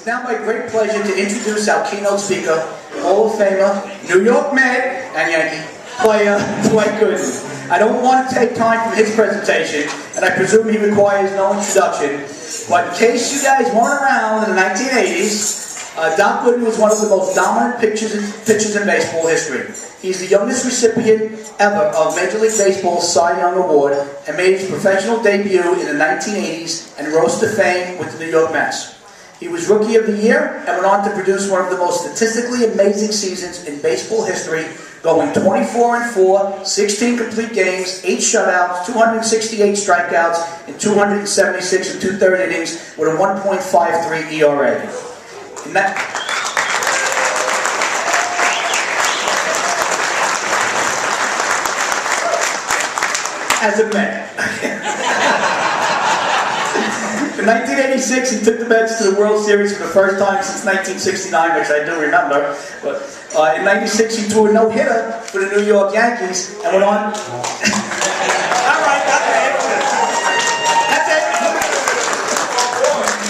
It's now my great pleasure to introduce our keynote speaker, Hall of Famer, New York Met and Yankee player, Dwight Gooden. I don't want to take time from his presentation, and I presume he requires no introduction, but in case you guys weren't around in the 1980s, Doc Gooden was one of the most dominant pitchers in baseball history. He's the youngest recipient ever of Major League Baseball's Cy Young Award and made his professional debut in the 1980s and rose to fame with the New York Mets. He was Rookie of the Year and went on to produce one of the most statistically amazing seasons in baseball history, going 24-4, 16 complete games, 8 shutouts, 268 strikeouts, and 276 2/3 innings with a 1.53 ERA. And as a Met. In 1986, he took the Mets to the World Series for the first time since 1969, which I do remember. But in 96, he threw a no-hitter for the New York Yankees and went on. All right, that's it. That's it.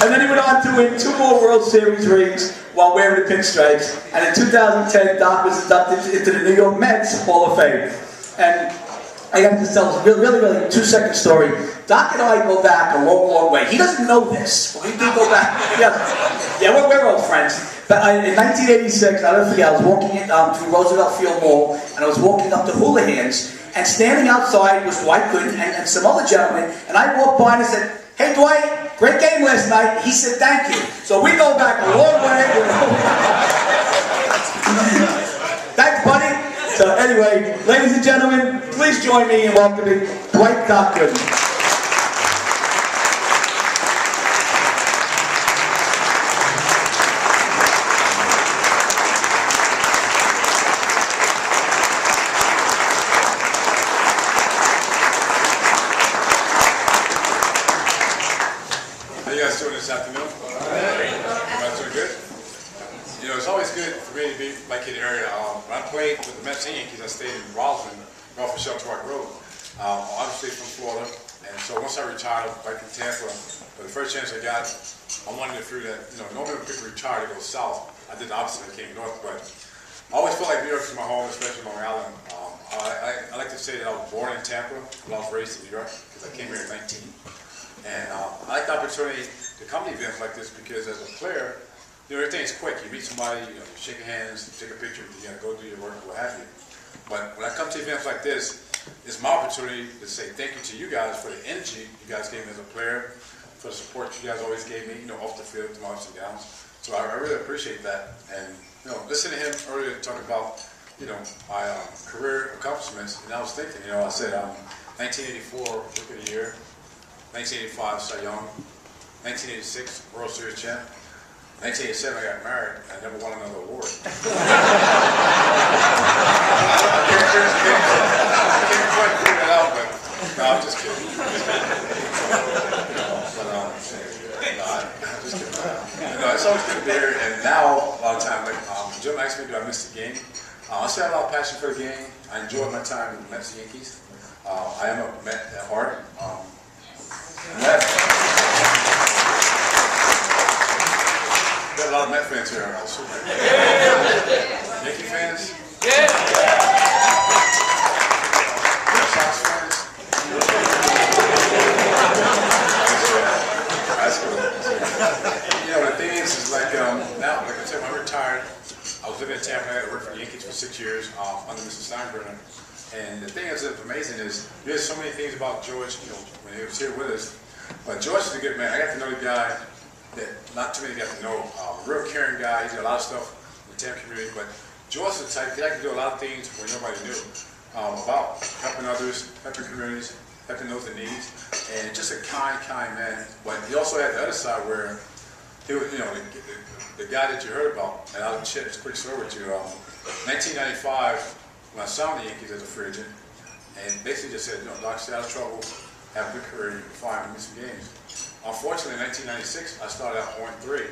And then he went on to win 2 more World Series rings while wearing the pinstripes. And in 2010, Doc was inducted into the New York Mets Hall of Fame. And I got to tell a really 2-second story. Doc and I go back a long way. He doesn't know this, but we do go back. Yeah, we're old friends. But in 1986, I'll never forget, I was walking through Roosevelt Field Mall, and I was walking up to Houlihan's, and standing outside was Dwight Gooden and some other gentlemen, and I walked by and I said, "Hey Dwight, great game last night." He said, "Thank you." So we go back a long way. Thanks, buddy. So anyway, ladies and gentlemen, please join me in welcoming Dwight Doc Gooden. How you guys doing this afternoon? Everybody doing good? You know, it's always good for me to be back in the area. When I played with the Mets and Yankees, I stayed in Roslyn, off of Shelter Rock Road. Obviously from Florida, and so once I retired back in Tampa, but the first chance I got, I wanted to figure that, you know, nobody would pick retire to go south. I did the opposite, I came north, but I always felt like New York is my home, especially Long Island. I like to say that I was born in Tampa, but I was raised in New York, because I came here at 19. And I like the opportunity to come to events like this because as a player, you know, everything's quick. You meet somebody, you know, you shake hands, you take a picture, you gotta go do your work, what have you. But when I come to events like this, it's my opportunity to say thank you to you guys for the energy you guys gave me as a player, for the support you guys always gave me, you know, off the field, through my ups and downs. So I really appreciate that. And, you know, listening to him earlier talk about, you know, my career accomplishments, and I was thinking, you know, I said 1984 Rookie of the Year, 1985 Cy Young, 1986 World Series champ, 1987 I got married, I never won another award. I can't quite figure that out, but no, I'm just kidding. I'm just kidding. You know, it's always good to be here, and now a lot of times, like Jim asked me, do I miss the game? I still have a lot of passion for the game. I enjoyed my time with the Mets and Yankees. I am a Met at heart. Got a lot of Met fans here. Yankee fans? Yeah. Sox fans? That's cool. You know, the thing is like now, like I said, when I retired, I was living in Tampa. I worked for the Yankees for 6 years under Mr. Steinbrenner. And the thing that's amazing is there's so many things about George, you know, when he was here with us. But George is a good man. I got to know the guy that not too many got to know. Real caring guy. He did a lot of stuff in the Tampa community. But George is the type, he liked to do a lot of things where nobody knew about helping others, helping communities, helping those in need. And just a kind man. But he also had the other side where he was, you know, the guy that you heard about. And I'll share this quick story with you. 1995. When I signed the Yankees as a free agent, and basically just said, you know, Doc, stay out of trouble, have a good career, you can fine, win some games. Unfortunately, in 1996, I started out 0-3,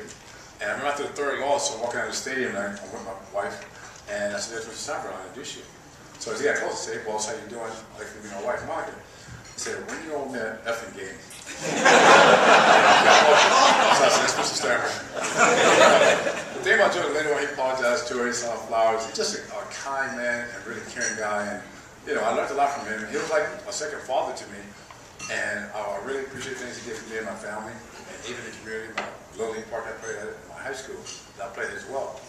and I remember after the third loss, so I'm walking out of the stadium, and I'm with my wife, and I said, "There's Mr. Steinbrenner, I introduce you." So as he got close, I said, "Hey, boss, how you doing? I'd like to meet my wife, Monica." He said, "When you own that effing game?" So I That's Mr. Stammer. The thing about Joe, later on he apologized to her, he saw flowers. He's just a kind man and really caring guy. And, you know, I learned a lot from him. He was like a second father to me. And I really appreciate things he did for me and my family. And even the community, my Little League park I played at, my high school, I played as well.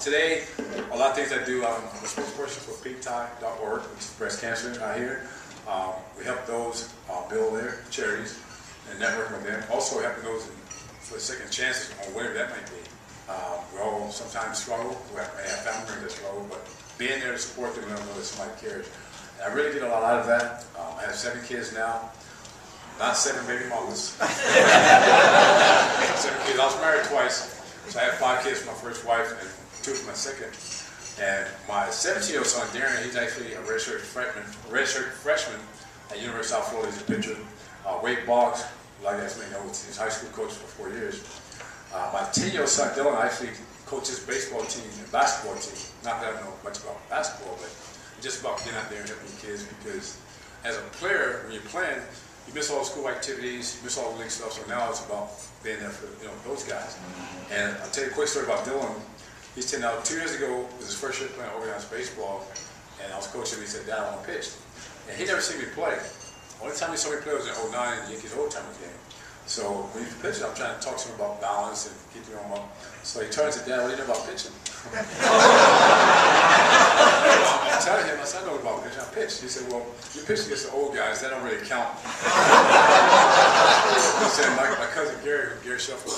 Today, a lot of things I do, I'm a spokesperson for PIANY.org, which is breast cancer out here. We help those build their charities and network with them. Also helping those for second chances on whatever that might be. We all sometimes struggle. We may have family members that struggle, but being there to support them and know that somebody cares. And I really get a lot out of that. I have 7 kids now. Not 7 baby mamas. 7 kids. I was married twice. So I had 5 kids from my first wife and 2 from my second. And my 17-year-old son, Darren, he's actually a redshirt freshman at University of South Florida. He's a pitcher. Wade Boggs, a lot of you guys may know, he's his high school coach for 4 years. My 10-year-old son, Dylan, actually coaches baseball team and basketball team. Not that I know much about basketball, but just about getting out there and helping the kids, because as a player, when you're playing, you miss all the school activities, you miss all the league stuff, so now it's about being there for those guys. And I'll tell you a quick story about Dylan. He's 10 now. 2 years ago was his first year playing organized baseball, and I was coaching him. He said, "Dad, I want to pitch." And he never seen me play. The only time he saw me play was in '09 in the Yankees old-timer game. So when he's pitching, I'm trying to talk to him about balance and keeping him up. So he turns to Dad, "What do you know about pitching?" I'm telling him, I said, "I know about pitching. I pitch." He said, "Well, you pitch against the old guys. That don't really count." He said, my cousin Gary Shuffle,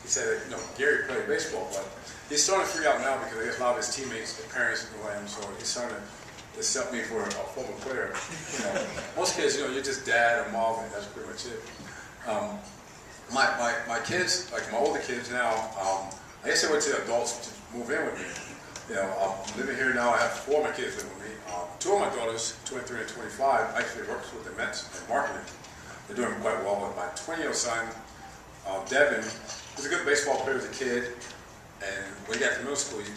he said, Gary played baseball, but he's starting to figure out now, because I guess a lot of his teammates, their parents know him, so he's starting to accept me for a former player. Most kids, you're just dad or mom, and that's pretty much it. My kids, like my older kids now, I guess I went to adults to move in with me. I'm living here now. I have 4 of my kids living with me. 2 of my daughters, 23 and 25, actually works with the Mets in marketing. They're doing quite well. But my 20-year-old son, Devin, was a good baseball player as a kid. And when he got to middle school, he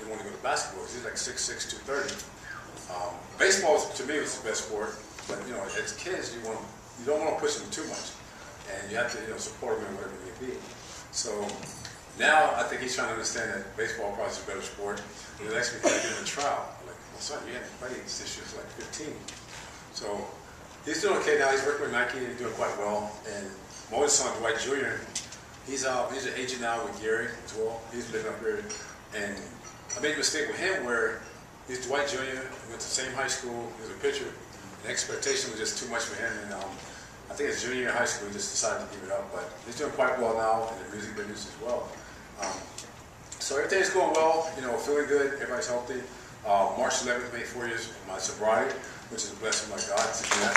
wanted to go to basketball. He's like 6'6", 230. Baseball, to me, was the best sport. But as kids, you don't want to push them too much, and you have to support them in whatever it may be. So now I think he's trying to understand that baseball probably is a better sport. And he's actually going to get in a trial. I'm like, "Well, son, you haven't played since you was like 15." So he's doing okay now. He's working with Nike and he's doing quite well. And my oldest son, Dwight Jr., he's an agent now with Gary as well. He's living up here, and I made a mistake with him where he's Dwight Jr. He went to the same high school. He was a pitcher. The expectation was just too much for him, and I think his junior year in high school, he just decided to give it up. But he's doing quite well now in the music business as well. So everything's going well, feeling good, everybody's healthy. March 11th made 4 years of my sobriety, which is a blessing by God to do that.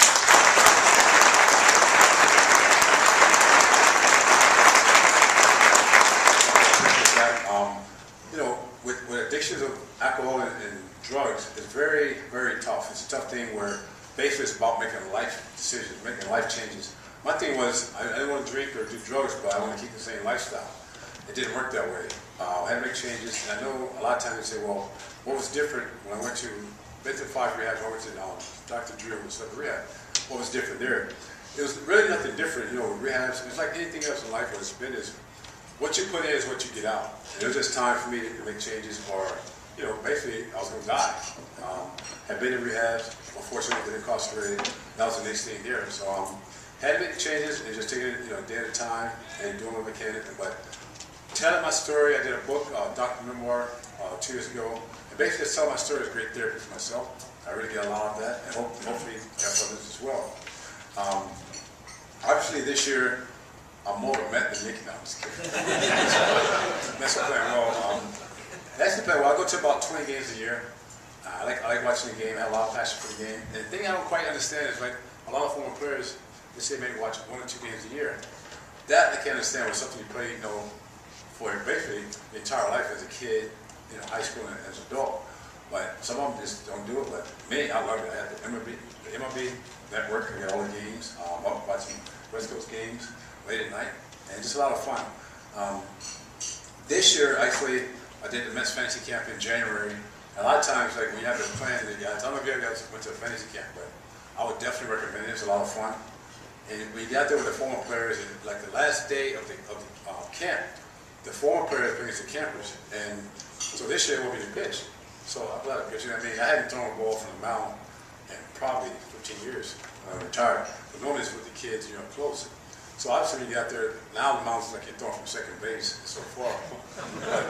With addictions of alcohol and drugs, it's very, very tough. It's a tough thing where basically it's about making life decisions, making life changes. My thing was, I didn't want to drink or do drugs, but I want to keep the same lifestyle. It didn't work that way. I had to make changes, and I know a lot of times they say, "Well, what was different when I went to 5 rehabs, I went to Dr. Drew and stuff rehab? What was different there?" It was really nothing different, rehabs. It's like anything else in life where it's been is, what you put in is what you get out. And it was just time for me to make changes, or, basically I was going to die. Had been in rehabs, unfortunately been incarcerated. That was the next thing there. So had to make the changes and just taking it, a day at a time and doing what I can. But telling my story, I did a book, documentary memoir, 2 years ago. And basically just telling my story is great therapy for myself. I really get a lot of that, and hopefully help others as well. Obviously this year, I'm more of a Met than Yankee now. I'm just kidding. Mets are playing well. Actually playing well. I go to about 20 games a year. I like watching the game. I have a lot of passion for the game. And the thing I don't quite understand is, like, a lot of former players, they say maybe watch 1 or 2 games a year. That I can't understand was something you play, for basically the entire life as a kid, high school and as an adult. But some of them just don't do it. But me, I love it. I have the MLB network. I get all the games. I'm up watching West Coast games late at night, and just a lot of fun. This year, actually, I did the Mets fantasy camp in January. And a lot of times, like, when you have to plan the guys, I don't know if you guys went to a fantasy camp, but I would definitely recommend it. It's a lot of fun. And when you got there with the former players, and like the last day of the camp, the former players bring us the campers, and so this year won't be the pitch. So I'm glad, because you know what I mean. I hadn't thrown a ball from the mound in probably 15 years when I retired. But normally it's with the kids, you know, close. So obviously when you get out there, now the mound's like you're throwing from second base, it's so far. But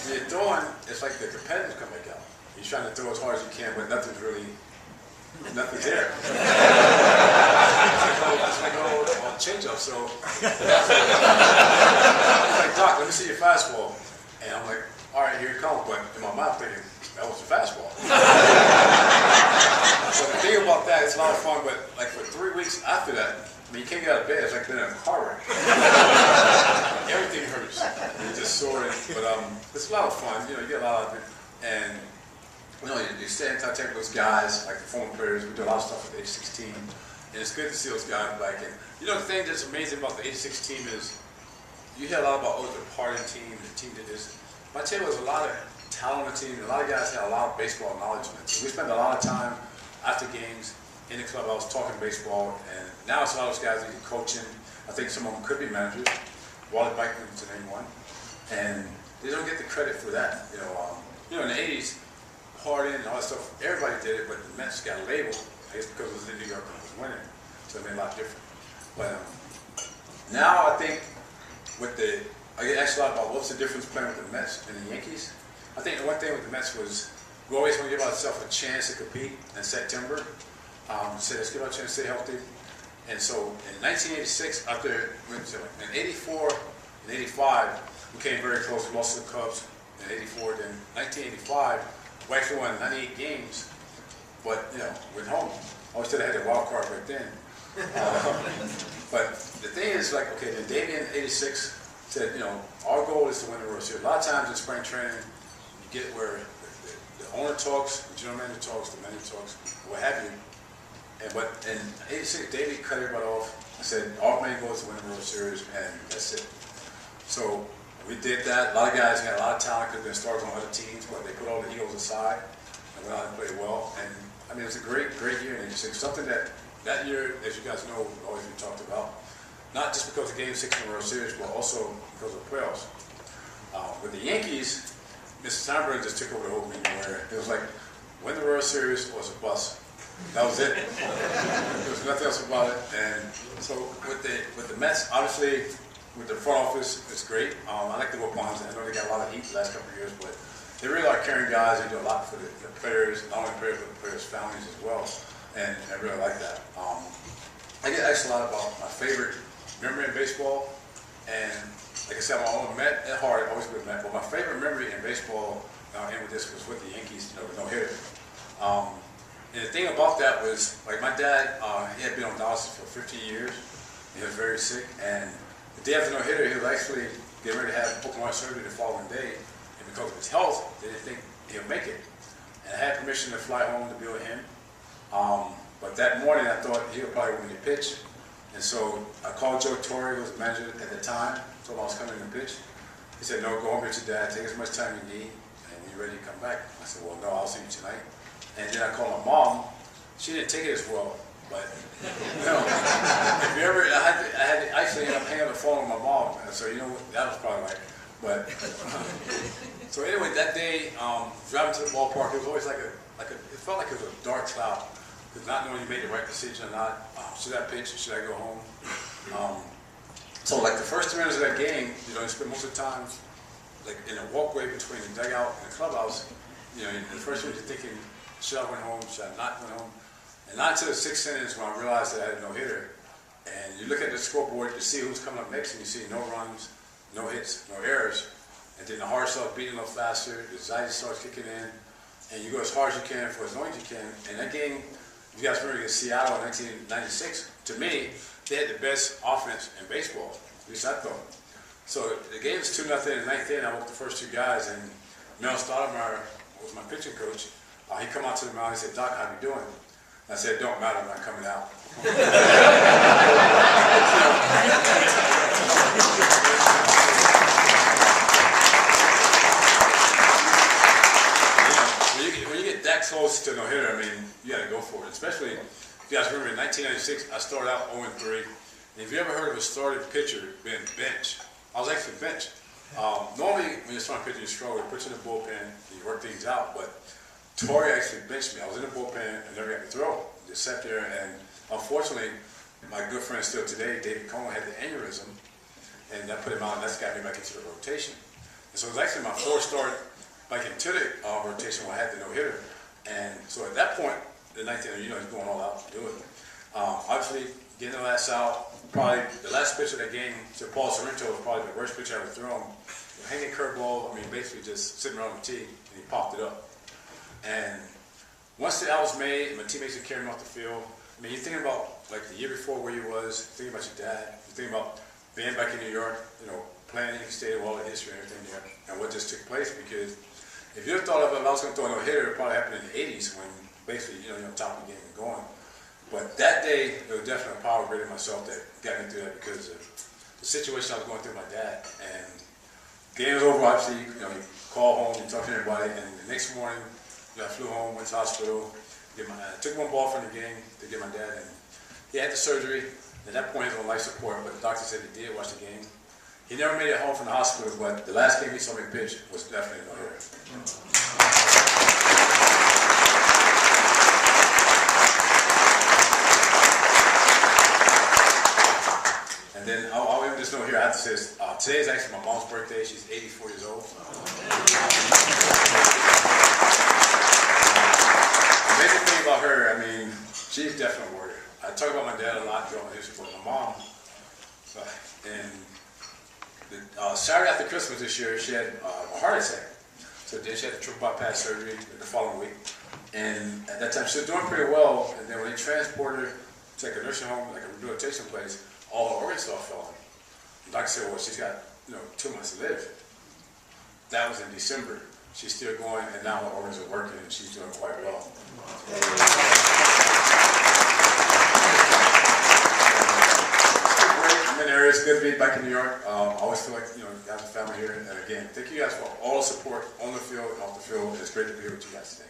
when you're throwing, it's like the competitors come back out. You're trying to throw as hard as you can, but nothing's there. It's like a change-up, so he's like, Doc, let me see your fastball. And I'm like, all right, here it comes. But in my mind, thinking, that was the fastball. So the thing about that, it's a lot of fun, but like for 3 weeks after that, I mean, you can't get out of bed. It's like being in a car wreck. Everything hurts. You're just sore. But it's a lot of fun. You know, you get a lot of it. And, you know, you stay in contact with those guys, like the former players. We do a lot of stuff at the age 16. And it's good to see those guys back. And, you know, the thing that's amazing about the 86 team is you hear a lot about, oh, the party team, the team did this. But I tell you, there's a lot of talent on the team. A lot of guys had a lot of baseball knowledge on the team. We spend a lot of time after games in the clubhouse talking baseball, and now it's a lot of those guys that are coaching. I think some of them could be managers. Wally Bikeman to name one, and they don't get the credit for that. You know, in the '80s, partying and all that stuff, everybody did it, but the Mets got labeled. I guess because it was in New York and it was winning, so it made a lot different. But now I think I get asked a lot about what's the difference playing with the Mets and the Yankees. I think the one thing with the Mets was we always want to give ourselves a chance to compete in September. So let's give our chance to stay healthy. And so in 1986, in 84 and 85, we came very close. We lost to the Cubs in 84. Then 1985, we actually won 98 games, but you know, went home. Always said I had a wild card right then. But the thing is, like, okay, then Davey in 86 said, you know, our goal is to win the World Series. A lot of times in spring training, you get where the owner talks, the general manager talks, the manager talks, what have you. But in 86, Davey cut everybody off and said, our main goal is to win the World Series, and that's it. So we did that. A lot of guys had a lot of talent, could have been stars on other teams, but they put all the egos aside and went out and played well. And I mean, it was a great year in 86. Something that year, as you guys know, always been talked about. Not just because of Game 6 in the World Series, but also because of the playoffs. With the Yankees, Mr. Steinbrenner just took over the whole meeting where it was like, win the World Series or it's a bust. That was it. There was nothing else about it. And so with the Mets, obviously, with the front office, it's great. I like the Will Bonds. I know they got a lot of heat the last couple of years, but they really are caring guys. They do a lot for the players, not only players, but the players' families as well. And I really like that. I get asked a lot about my favorite memory in baseball. And like I said, I'm a Met at heart, always been a Met. But my favorite memory in baseball, and with this, was with the Yankees, you know, with no hitter. And the thing about that was, like my dad, he had been on dialysis for 15 years. He was very sick, and the day after no hitter, he was actually getting ready to have open heart surgery the following day. And because of his health, they didn't think he'd make it. And I had permission to fly home to be with him. But that morning, I thought he would probably win the pitch. And so I called Joe Torre, who was the manager at the time, told him I was coming to pitch. He said, no, go home with your dad, take as much time you need, and when you're ready to come back. I said, well, no, I'll see you tonight. And then I called my mom. She didn't take it as well, but you know, if you ever, I had to actually end up hanging up the phone with my mom. So you know, that was probably right. But so anyway, that day, driving to the ballpark, it was always it felt like it was a dark cloud, because not knowing you made the right decision or not. Should I pitch? Should I go home? So like the first 2 minutes of that game, you know, you spend most of the time like in a walkway between the dugout and the clubhouse. You know, in the first minute you're thinking, should I went home? Should I not went home? And not until the 6th inning when I realized that I had no hitter. And you look at the scoreboard to see who's coming up next, and you see no runs, no hits, no errors. And then the heart starts beating a little faster, the anxiety starts kicking in, and you go as hard as you can for as long as you can. And that game, you guys remember against Seattle in 1996, to me, they had the best offense in baseball, at least I thought. So the game was 2-0 in the 9th inning. I walked the first 2 guys, and Mel Stoudemire was my pitching coach. He come out to the mound and said, Doc, how you doing? I said, don't matter, I'm not coming out. When you get that close to no hitter, I mean, you got to go for it. Especially if you guys remember in 1996, I started out 0-3. And if you ever heard of a starting pitcher being benched, I was actually benched. Normally, when you're starting pitcher, you struggle, you put you in the bullpen, and you work things out, but Torrey actually benched me. I was in the bullpen and never got to throw. Just sat there, and unfortunately, my good friend still today, David Cohen, had the aneurysm, and that put him out, and that's got me back into the rotation. And so it was actually my fourth start back into the rotation when I had the no-hitter. And so at that point, the 19th, he's going all out to do it. Obviously, getting the last out, probably the last pitch of that game to Paul Sorrento was probably the worst pitch I ever thrown. Hanging curveball, I mean, basically just sitting around the tee, and he popped it up. And once the out was made, my teammates were carrying him off the field. I mean, you're thinking about like the year before where you was, you're thinking about your dad, you're thinking about being back in New York, playing in Yankee Stadium, all the history and everything there, and what just took place. Because if you ever thought of if I was going to throw a no-hitter, it probably happened in the 80s when basically, you're on top of the game and going. But that day, it was definitely a power grid in myself that got me through that because of the situation I was going through with my dad. And the game was over, obviously, you call home, you talk to everybody, and the next morning, I flew home, went to the hospital, took one ball from the game to get my dad, and he had the surgery. At that point, he was on life support, but the doctor said he did watch the game. He never made it home from the hospital, but the last game he saw me pitch was definitely a no-hitter. And then I'll even just know here, I have to say this, today is actually my mom's birthday. She's 84 years old. The amazing thing about her, I mean, she's definitely a warrior. I talk about my dad a lot throughout my history, but my mom, and Saturday after Christmas this year, she had a heart attack. So then she had a triple bypass surgery the following week. And at that time, she was doing pretty well. And then when they transported her to like a nursing home, like a rehabilitation place, all her organs started falling. The doctor said, well, she's got 2 months to live. That was in December. She's still going, and now her organs are working, and she's doing quite well. It's good to be back in New York. I always feel like, you guys are family here. And again, thank you guys for all the support on the field and off the field. It's great to be here with you guys today.